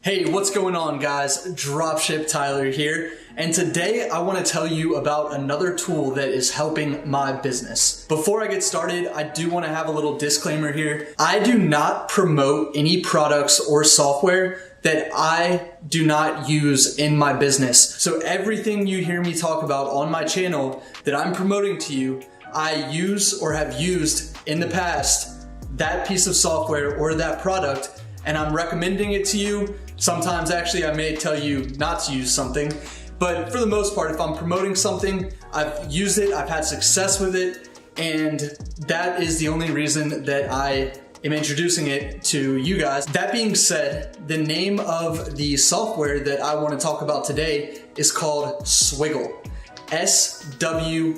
Hey, what's going on guys? Dropship Tyler here, and today I want to tell you about another tool that is helping my business. Before I get started, I do want to have a little disclaimer here. I do not promote any products or software that I do not use in my business. So everything you hear me talk about on my channel that I'm promoting to you, I use or have used in the past that piece of software or that product, and I'm recommending it to you. Sometimes actually I may tell you not to use something, but for the most part, if I'm promoting something, I've used it, I've had success with it, and that is the only reason that I am introducing it to you guys. That being said, the name of the software that I want to talk about today is called Swiggle. S-W-I-G-G-L-E.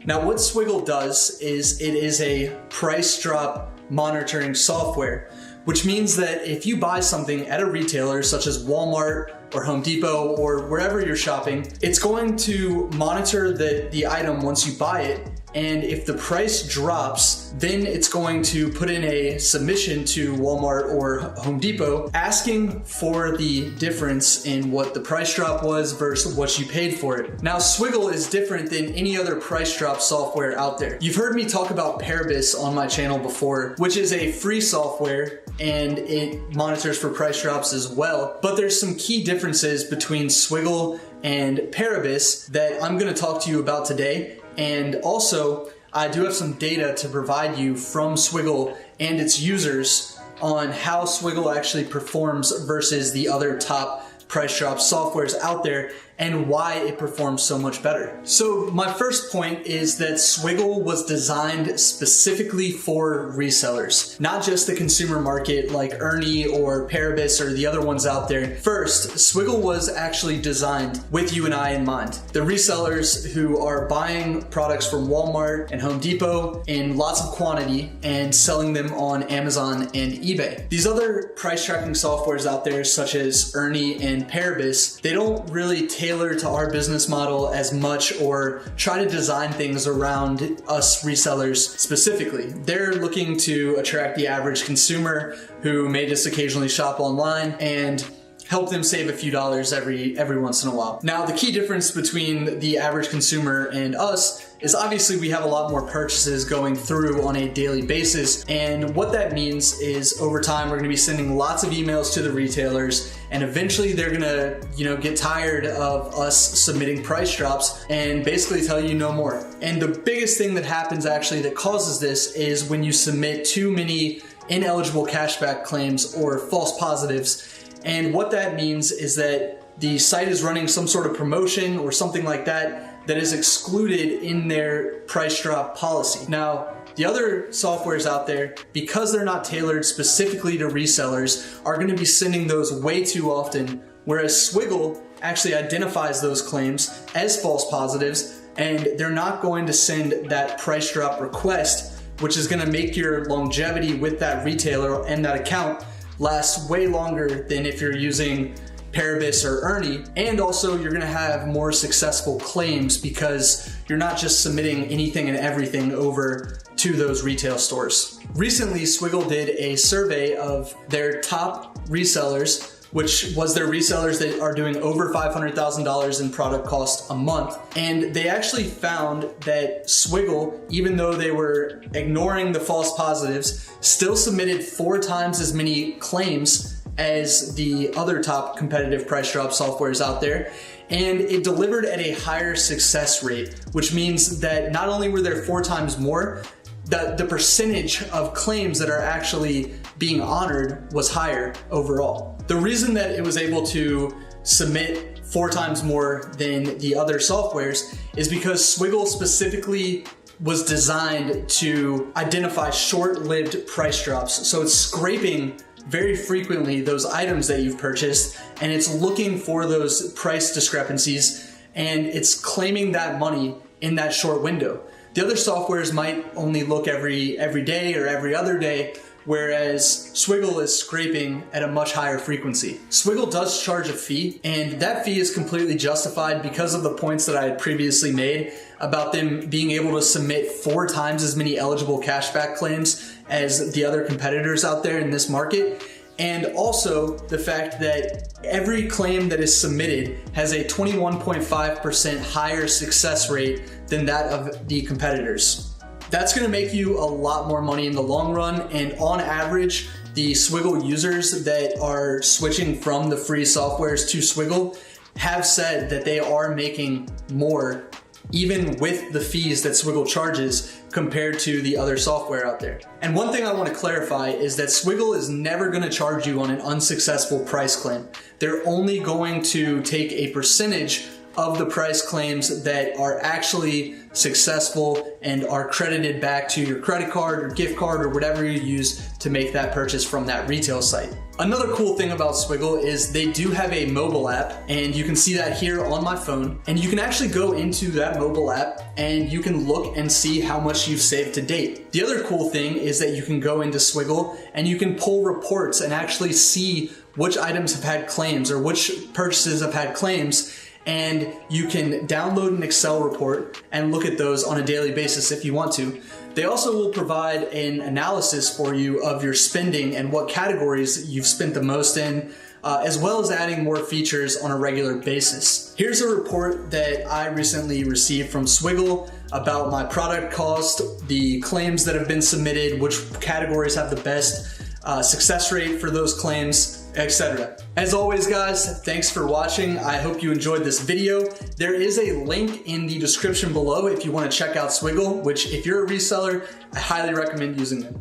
Now what Swiggle does is it is a price drop monitoring software, which means that if you buy something at a retailer such as Walmart or Home Depot or wherever you're shopping, it's going to monitor the item once you buy it. And if the price drops, then it's going to put in a submission to Walmart or Home Depot asking for the difference in what the price drop was versus what you paid for it. Now, Swiggle is different than any other price drop software out there. You've heard me talk about Paribus on my channel before, which is a free software and it monitors for price drops as well. But there's some key differences between Swiggle and Paribus that I'm gonna talk to you about today. And also, I do have some data to provide you from Swiggle and its users on how Swiggle actually performs versus the other top price drop softwares out there and why it performs so much better. So my first point is that Swiggle was designed specifically for resellers, not just the consumer market like Ernie or Paribus or the other ones out there. First, Swiggle was actually designed with you and I in mind. The resellers who are buying products from Walmart and Home Depot in lots of quantity and selling them on Amazon and eBay. These other price tracking softwares out there such as Ernie and Paribus, they don't really tailor to our business model as much or try to design things around us resellers specifically. They're looking to attract the average consumer who may just occasionally shop online and help them save a few dollars every once in a while. Now, the key difference between the average consumer and us is obviously we have a lot more purchases going through on a daily basis. And what that means is over time, we're gonna be sending lots of emails to the retailers, and eventually they're gonna, get tired of us submitting price drops and basically tell you no more. And the biggest thing that happens actually that causes this is when you submit too many ineligible cashback claims or false positives. And what that means is that the site is running some sort of promotion or something like that that is excluded in their price drop policy. Now, the other softwares out there, because they're not tailored specifically to resellers, are going to be sending those way too often, whereas Swiggle actually identifies those claims as false positives, and they're not going to send that price drop request, which is going to make your longevity with that retailer and that account last way longer than if you're using Paribus or Ernie. And also you're gonna have more successful claims because you're not just submitting anything and everything over to those retail stores. Recently, Swiggle did a survey of their top resellers, which was their resellers that are doing over $500,000 in product cost a month. And they actually found that Swiggle, even though they were ignoring the false positives, still submitted 4 times as many claims as the other top competitive price drop softwares out there. And it delivered at a higher success rate, which means that not only were there 4 times more, the percentage of claims that are actually being honored was higher overall. The reason that it was able to submit 4 times more than the other softwares is because Swiggle specifically was designed to identify short-lived price drops. So it's scraping very frequently those items that you've purchased, and it's looking for those price discrepancies, and it's claiming that money in that short window. The other softwares might only look every day or every other day, whereas Swiggle is scraping at a much higher frequency. Swiggle does charge a fee, and that fee is completely justified because of the points that I had previously made about them being able to submit 4 times as many eligible cashback claims as the other competitors out there in this market. and also the fact that every claim that is submitted has a 21.5% higher success rate than that of the competitors. That's gonna make you a lot more money in the long run, and on average, the Swiggle users that are switching from the free softwares to Swiggle have said that they are making more even with the fees that Swiggle charges compared to the other software out there. And one thing I want to clarify is that Swiggle is never going to charge you on an unsuccessful price claim. They're only going to take a percentage of the price claims that are actually successful and are credited back to your credit card or gift card or whatever you use to make that purchase from that retail site. Another cool thing about Swiggle is they do have a mobile app, and you can see that here on my phone, and you can actually go into that mobile app and you can look and see how much you've saved to date. The other cool thing is that you can go into Swiggle and you can pull reports and actually see which items have had claims or which purchases have had claims, and you can download an Excel report and look at those on a daily basis if you want to. They also will provide an analysis for you of your spending and what categories you've spent the most in, as well as adding more features on a regular basis. Here's a report that I recently received from Swiggle about my product cost, the claims that have been submitted, which categories have the best success rate for those claims, etc. As always, guys, thanks for watching. I hope you enjoyed this video. There is a link in the description below if you want to check out Swiggle, which if you're a reseller, I highly recommend using them.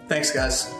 Thanks, guys.